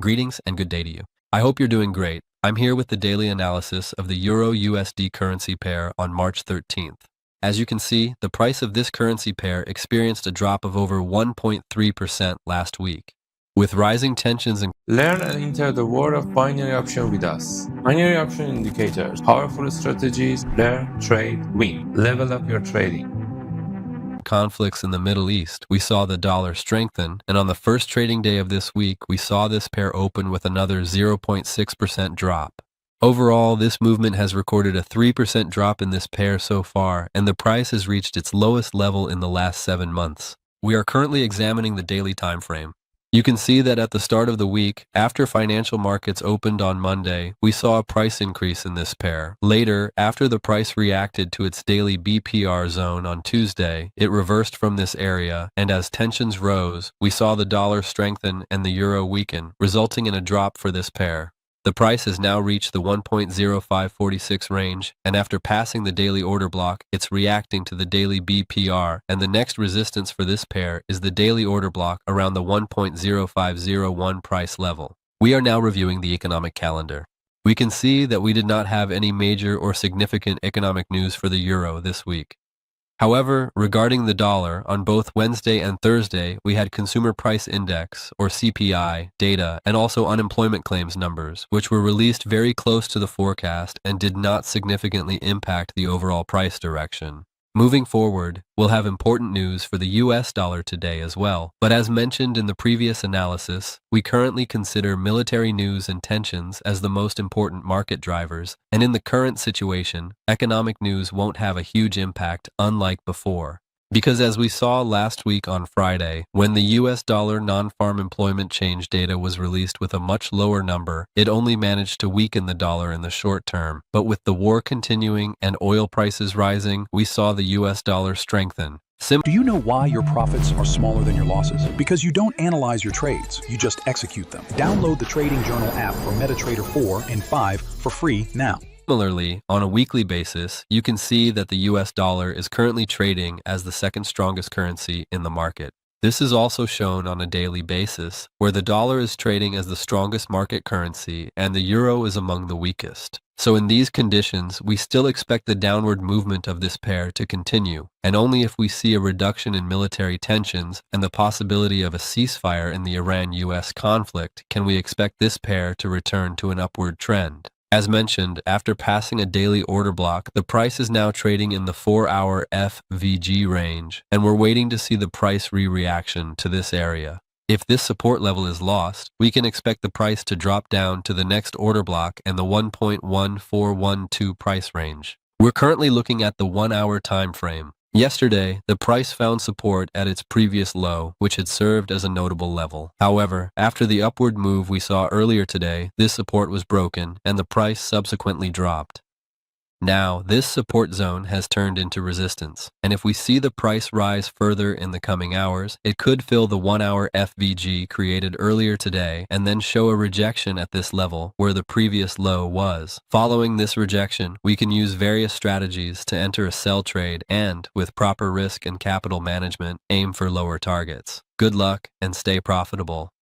Greetings and good day to you. I hope you're doing great. I'm here with the daily analysis of the Euro-USD currency pair on March 13th. As you can see, the price of this currency pair experienced a drop of over 1.3% last week. With rising tensions and Learn and enter the world of binary option with us. Binary option indicators, powerful strategies, learn, trade, win. Level up your trading. conflicts in the Middle East, we saw the dollar strengthen, and on the first trading day of this week, we saw this pair open with another 0.6% drop. Overall, this movement has recorded a 3% drop in this pair so far, and the price has reached its lowest level in the last 7 months. We are currently examining the daily time frame. You can see that at the start of the week, after financial markets opened on Monday, we saw a price increase in this pair. Later, after the price reacted to its daily BPR zone on Tuesday, it reversed from this area, and as tensions rose, we saw the dollar strengthen and the euro weaken, resulting in a drop for this pair. The price has now reached the 1.0546 range, and after passing the daily order block, it's reacting to the daily BPR, and the next resistance for this pair is the daily order block around the 1.0501 price level. We are now reviewing the economic calendar. We can see that we did not have any major or significant economic news for the euro this week. However, regarding the dollar, on both Wednesday and Thursday, we had Consumer Price Index, or CPI, data, and also unemployment claims numbers, which were released very close to the forecast and did not significantly impact the overall price direction. Moving forward, we'll have important news for the US dollar today as well, but as mentioned in the previous analysis, we currently consider military news and tensions as the most important market drivers, and in the current situation, economic news won't have a huge impact unlike before. Because as we saw last week on Friday, when the US dollar non-farm employment change data was released with a much lower number, it only managed to weaken the dollar in the short term. But with the war continuing and oil prices rising, we saw the US dollar strengthen. Do you know why your profits are smaller than your losses? Because you don't analyze your trades, you just execute them. Download the Trading Journal app for MetaTrader 4 and 5 for free now. Similarly, on a weekly basis, you can see that the US dollar is currently trading as the second strongest currency in the market. This is also shown on a daily basis, where the dollar is trading as the strongest market currency and the euro is among the weakest. So in these conditions, we still expect the downward movement of this pair to continue, and only if we see a reduction in military tensions and the possibility of a ceasefire in the Iran-US conflict can we expect this pair to return to an upward trend. As mentioned, after passing a daily order block, the price is now trading in the 4-hour FVG range, and we're waiting to see the price reaction to this area. If this support level is lost, we can expect the price to drop down to the next order block and the 1.1412 price range. We're currently looking at the 1-hour time frame. Yesterday, the price found support at its previous low, which had served as a notable level. However, after the upward move we saw earlier today, this support was broken, and the price subsequently dropped. Now, this support zone has turned into resistance, and if we see the price rise further in the coming hours, it could fill the 1-hour FVG created earlier today and then show a rejection at this level where the previous low was. Following this rejection, we can use various strategies to enter a sell trade and, with proper risk and capital management, aim for lower targets. Good luck and stay profitable.